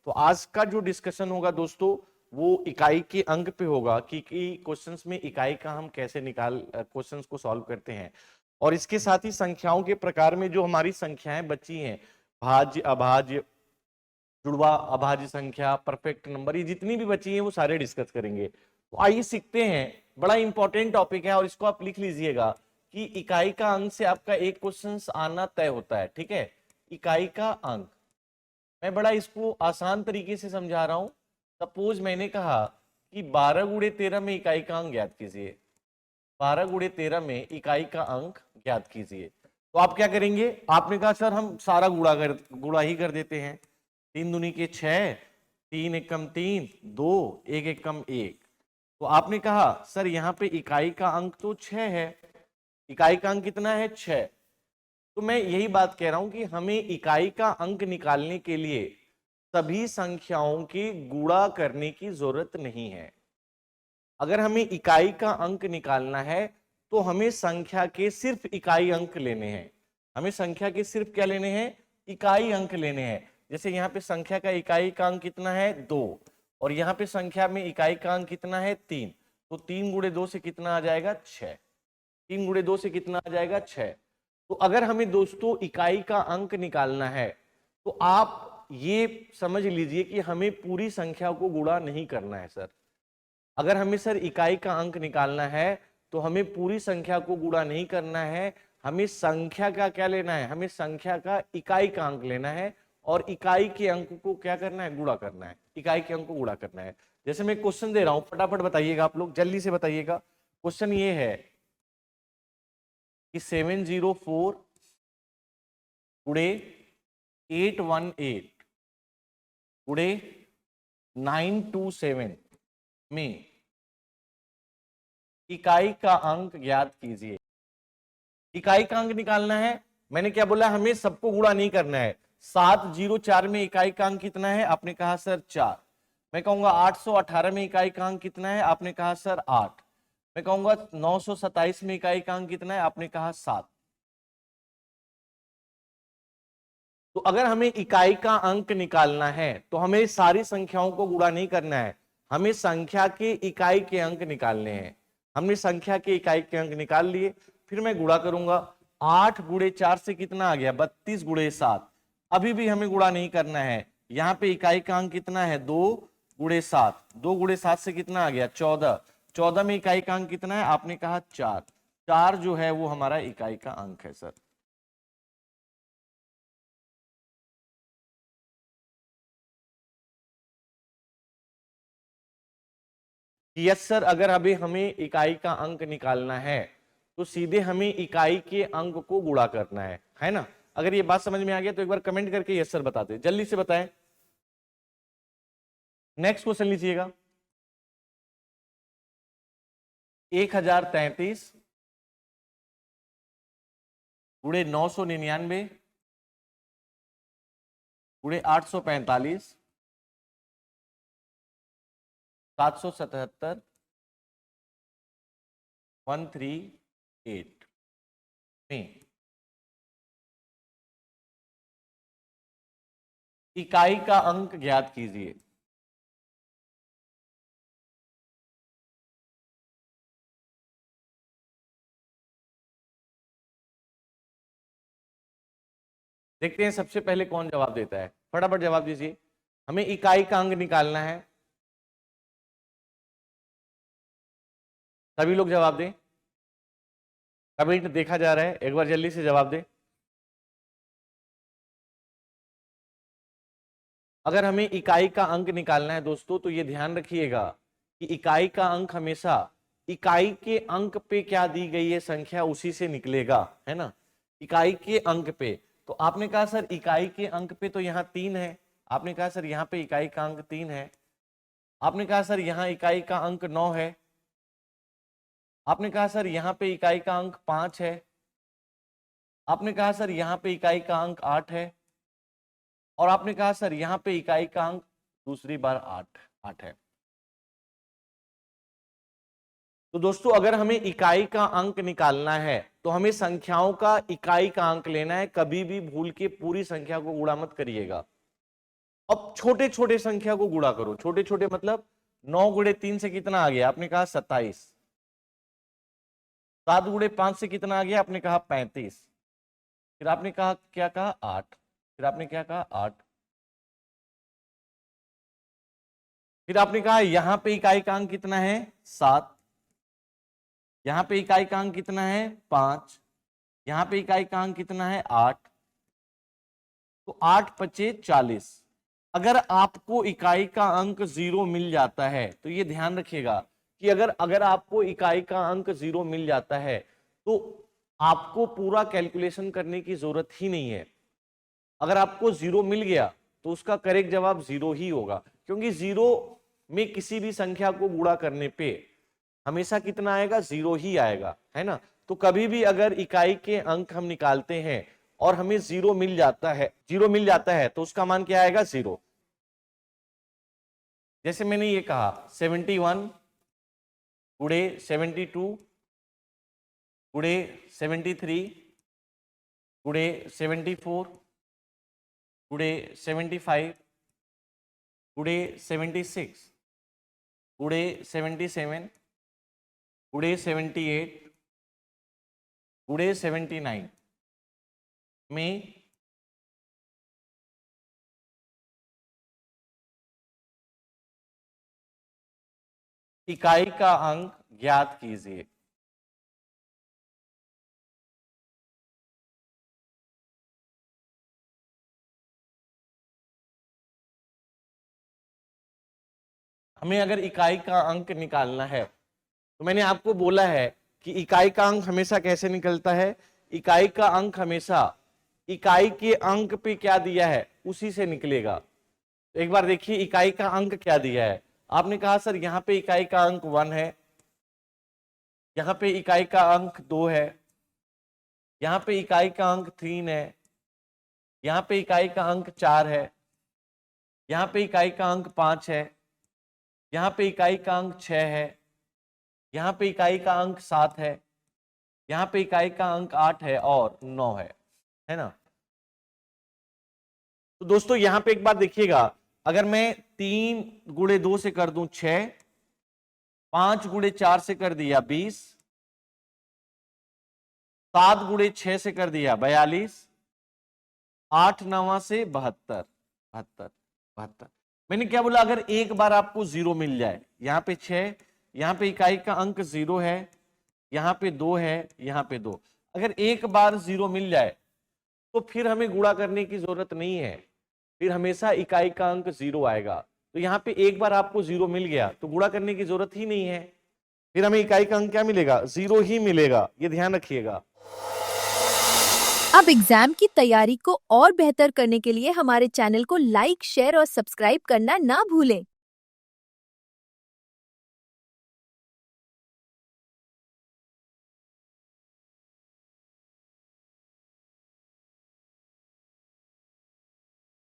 तो आज का जो डिस्कशन होगा दोस्तों वो इकाई के अंक पे होगा कि क्वेश्चंस में इकाई का हम कैसे क्वेश्चंस को सॉल्व करते हैं। और इसके साथ ही संख्याओं के प्रकार में जो हमारी संख्याएं बची हैं, भाज्य, अभाज्य, जुड़वा, अभाज्य संख्या, परफेक्ट नंबर, ये जितनी भी बची हैं वो सारे डिस्कस करेंगे। तो आइए सीखते हैं। बड़ा इंपॉर्टेंट टॉपिक है और इसको आप लिख लीजिएगा कि इकाई का अंक से आपका एक क्वेश्चन आना तय होता है। ठीक है, इकाई का अंक, मैं बड़ा इसको आसान तरीके से समझा रहा हूं। सपोज मैंने कहा कि 12 गुणे 13 में इकाई का अंक ज्ञात कीजिए, 12 गुणे 13 में इकाई का अंक ज्ञात कीजिए। तो आप क्या करेंगे, आपने कहा सर हम सारा गुणा ही कर देते हैं। 3 दूनी के 6, 3 एकम 3, 2, 1 एकम 1। तो आपने कहा सर यहाँ पे इकाई का अंक तो 6 है, इकाई का अंक कितना है, 6। तो मैं यही बात कह रहा हूं कि हमें इकाई का अंक निकालने के लिए सभी संख्याओं के गुणा करने की जरूरत नहीं है। अगर हमें इकाई का अंक निकालना है तो हमें संख्या के सिर्फ इकाई अंक लेने हैं। हमें संख्या के सिर्फ क्या लेने हैं, इकाई अंक लेने हैं। जैसे यहाँ पे संख्या का इकाई का अंक कितना है, 2, और यहाँ पे संख्या में इकाई का अंक कितना है, 3। तो 3 गुणे 2 से कितना आ जाएगा, 6। 3 गुणे 2 से कितना आ जाएगा, 6। तो अगर हमें दोस्तों इकाई का अंक निकालना है तो आप ये समझ लीजिए कि हमें पूरी संख्या को गुणा नहीं करना है सर। अगर हमें सर इकाई का अंक निकालना है तो हमें पूरी संख्या को गुणा नहीं करना है, हमें संख्या का क्या लेना है, हमें संख्या का इकाई का अंक लेना है और इकाई के अंक को क्या करना है, गुणा करना है, इकाई के अंक को गुणा करना है। जैसे मैं क्वेश्चन दे रहा हूं, फटाफट बताइएगा आप लोग, जल्दी से बताइएगा। क्वेश्चन ये है कि 704 गुणे 818 गुणे 927 में इकाई का अंक ज्ञात कीजिए। इकाई का अंक निकालना है, मैंने क्या बोला, हमें सबको गुणा नहीं करना है। 704 में इकाई का अंक कितना है, आपने कहा सर 4। मैं कहूंगा 818 में इकाई का अंक कितना है, आपने कहा सर 8। मैं कहूंगा 927 में इकाई का अंक कितना है, आपने कहा 7। तो अगर हमें इकाई का अंक निकालना है तो हमें सारी संख्याओं को गुणा नहीं करना है, हमें संख्या के इकाई के अंक निकालने हैं। हमने संख्या के इकाई के अंक निकाल लिए, फिर मैं गुणा करूंगा। 8 गुणे 4 से कितना आ गया, 32 गुणे 7। अभी भी हमें गुणा नहीं करना है, यहाँ पे इकाई का अंक कितना है, 2 गुणे 7। 2 गुणे 7 से कितना आ गया, 14। 14 में इकाई का अंक कितना है, आपने कहा 4। 4 जो है वो हमारा इकाई का अंक है सर। यस सर, अगर अभी हमें इकाई का अंक निकालना है तो सीधे हमें इकाई के अंक को गुणा करना है ना। अगर ये बात समझ में आ गया तो एक बार कमेंट करके यस सर बता दे, जल्दी से बताएं। नेक्स्ट क्वेश्चन लीजिएगा। 1033 गुणे 999 गुणे 845 777 138 में इकाई का अंक ज्ञात कीजिए। देखते हैं सबसे पहले कौन जवाब देता है, फटाफट जवाब दीजिए। हमें इकाई का अंक निकालना है, सभी लोग जवाब दें। कमेंट देखा जा रहा है, एक बार जल्दी से जवाब दें। अगर हमें इकाई का अंक निकालना है दोस्तों तो ये ध्यान रखिएगा कि इकाई का अंक हमेशा इकाई के अंक पे क्या दी गई है संख्या उसी से निकलेगा, है ना। इकाई के अंक पे, तो आपने कहा सर इकाई के अंक पे तो यहाँ 3 है, आपने कहा सर यहाँ पे इकाई का अंक 3 है, आपने कहा सर यहाँ इकाई का अंक 9 है, आपने कहा सर यहाँ पे इकाई का अंक 5 है, आपने कहा सर यहाँ पे इकाई का अंक 8 है, और आपने कहा सर यहाँ पे इकाई का अंक दूसरी बार 8 है। तो दोस्तों अगर हमें इकाई का अंक निकालना है तो हमें संख्याओं का इकाई का अंक लेना है, कभी भी भूल के पूरी संख्या को गुणा मत करिएगा। अब छोटे छोटे संख्या को गुणा करो, छोटे छोटे मतलब 9 गुणे 3 से कितना आ गया, आपने कहा 27। 7 गुणे 5 से कितना आ गया, आपने कहा 35। फिर आपने कहा क्या कहा 8। फिर आपने क्या कहा 8। फिर आपने कहा यहां पे इकाई का अंक कितना है 7, यहां पे इकाई का अंक कितना है 5, यहां पे इकाई का अंक कितना है 8। तो 8 पचे 40। अगर आपको इकाई का अंक 0 मिल जाता है तो ये ध्यान रखिएगा कि अगर आपको इकाई का अंक 0 मिल जाता है तो आपको पूरा कैलकुलेशन करने की जरूरत ही नहीं है। अगर आपको 0 मिल गया तो उसका करेक्ट जवाब 0 ही होगा, क्योंकि 0 में किसी भी संख्या को गुणा करने पे हमेशा कितना आएगा, 0 ही आएगा, है ना। तो कभी भी अगर इकाई के अंक हम निकालते हैं और हमें 0 मिल जाता है तो उसका मान क्या आएगा 0। जैसे मैंने ये कहा 71 गुणे 72 गुणे 73 गुणे 74 गुणे 75 गुणे 76 गुणे 77 गुणे 78 गुणे 79 में इकाई का अंक ज्ञात कीजिए। हमें अगर इकाई का अंक निकालना है तो मैंने आपको बोला है कि इकाई का अंक हमेशा कैसे निकलता है, इकाई का अंक हमेशा इकाई के अंक पे क्या दिया है उसी से निकलेगा। एक बार देखिए इकाई का अंक क्या दिया है, आपने कहा सर यहाँ पे इकाई का अंक 1 है, यहाँ पे इकाई का अंक 2 है, यहाँ पे इकाई का अंक 3 है, यहाँ पे इकाई का अंक 4 है, यहाँ पे इकाई का अंक 5 है, यहाँ पे इकाई का अंक 6 है, यहाँ पे इकाई का अंक 7 है, यहाँ पे इकाई का अंक 8 है और 9 है ना। तो दोस्तों यहाँ पे एक बार देखिएगा, अगर मैं 3 गुणे 2 से कर दूं 6, 5 गुणे 4 से कर दिया 20, 7 गुणे 6 से कर दिया 42, 8 9 से 72 72 72। मैंने क्या बोला, अगर एक बार आपको 0 मिल जाए, यहाँ पे 6, यहाँ पे इकाई का अंक 0 है, यहाँ पे 2 है, यहाँ पे 2, अगर एक बार 0 मिल जाए तो फिर हमें गुणा करने की जरूरत नहीं है, फिर हमेशा इकाई का अंक 0 आएगा। तो यहाँ पे एक बार आपको 0 मिल गया तो गुणा करने की जरूरत ही नहीं है, फिर हमें इकाई का अंक क्या मिलेगा, 0 ही मिलेगा, ये ध्यान रखिएगा। अब एग्जाम की तैयारी को और बेहतर करने के लिए हमारे चैनल को लाइक, शेयर और सब्सक्राइब करना ना भूलें।